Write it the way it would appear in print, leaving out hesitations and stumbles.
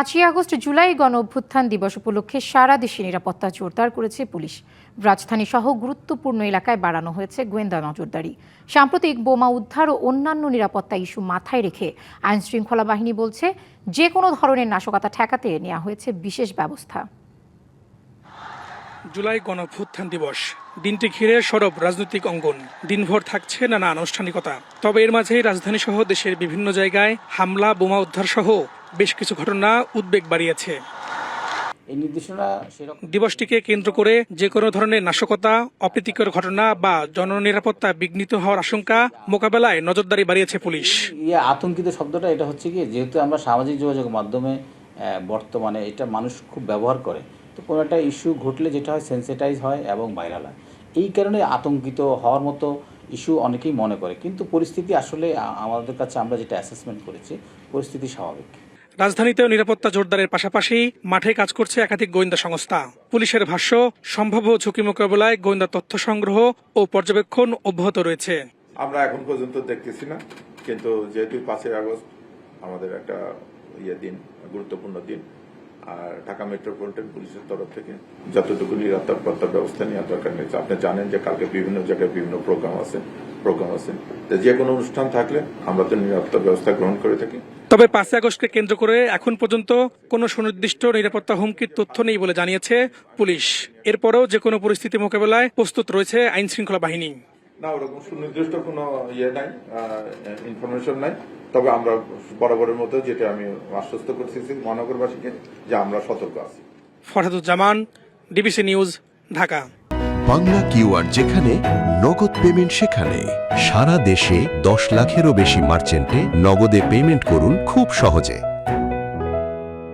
5ই August July গণ অভ্যুত্থান দিবস উপলক্ষে সারা দেশে নিরাপত্তা জোরদার করেছে পুলিশ। রাজধানী সহ গুরুত্বপূর্ণ এলাকায় বাড়ানো হয়েছে গোয়েন্দা নজরদারি। সাম্প্রতিক বোমা উদ্ধার ও অন্যান্য নিরাপত্তা ইস্যু মাথায় রেখে আইনশৃঙ্খলা বাহিনী বলছে, যে কোনো ধরনের নাশকতা ঠেকাতে নেওয়া হয়েছে বিশেষ ব্যবস্থা। জুলাই গণ অভ্যুত্থান দিবস দিনটি ঘিরে সরব রাজনৈতিক অঙ্গন। দিনভর থাকছে নানা আনুষ্ঠানিকতা। তবে এর মাঝেই রাজধানী সহ দেশের বিভিন্ন জায়গায় হামলা, বোমা উদ্ধার সহ বেশ কিছু ঘটনা উদ্বেগ বাড়িয়েছে। দিবসটিকে কেন্দ্র করে যে কোনো ধরনের নাশকতা, অপ্রীতিকর ঘটনা বা জননিরাপত্তা বিঘ্নিত হওয়ার আশঙ্কা মোকাবেলায় নজরদারি বাড়িয়েছে পুলিশ। আতঙ্কিত শব্দটা এটা হচ্ছে কি, যেহেতু আমরা সামাজিক যোগাযোগের মাধ্যমে বর্তমানে এটা মানুষ খুব ব্যবহার করে, তো কোনো একটা ইস্যু ঘটলে যেটা হয় সেন্সিটাইজ হয় এবং ভাইরাল হয়। এই কারণে আতঙ্কিত হওয়ার মতো ইস্যু অনেকেই মনে করে, কিন্তু পরিস্থিতি আসলে আমাদের কাছে আমরা যেটা অ্যাসেসমেন্ট করেছি, পরিস্থিতি স্বাভাবিক। রাজধানীতেও নিরাপত্তা জোরদারের পাশাপাশি মাঠে কাজ করছে একাধিক গোয়েন্দা সংস্থা। পুলিশের ভাষ্য, সম্ভাব্য ঝুঁকি মোকাবেলায় গোয়েন্দা তথ্য সংগ্রহ ও পর্যবেক্ষণ অব্যাহত রয়েছে। আমরা এখন পর্যন্ত দেখতেছি না, কিন্তু যেহেতু 5ই আগস্ট আমাদের একটা দিন, গুরুত্বপূর্ণ দিন, আর ঢাকা মেট্রোপলিটন পুলিশের তরফ থেকে যতটুকু নিরাপত্তা ব্যবস্থা নেওয়া দরকার নেই। আপনি জানেন যে কালকে বিভিন্ন জায়গায় বিভিন্ন প্রোগ্রাম আছে। যে কোনো অনুষ্ঠান থাকলে আমরা তো নিরাপত্তা ব্যবস্থা গ্রহণ করে থাকি। তবে 5ই আগস্টকে কেন্দ্র করে এখন পর্যন্ত কোনো সুনির্দিষ্ট নিরাপত্তা হুমকির তথ্য নেই বলে জানিয়েছে পুলিশ। এরপরেও যে কোনো পরিস্থিতি মোকাবেলায় প্রস্তুত রয়েছে আইন শৃঙ্খলা বাহিনী। না, ওরকম সুনির্দিষ্ট কোনো নাই, ইনফরমেশন নাই। তবে আমরা বরাবরের মতো যেটা আমি আশ্বস্ত করছি মহানগরবাসীকে, যে আমরা সতর্ক আছি। Farhaduzzaman, DBC news, Dhaka. Bangla QR যেখানে নগদ পেমেন্ট সেখানে। সারা দেশে 10 লাখেরও বেশি মার্চেন্টে নগদে পেমেন্ট করুন খুব সহজে।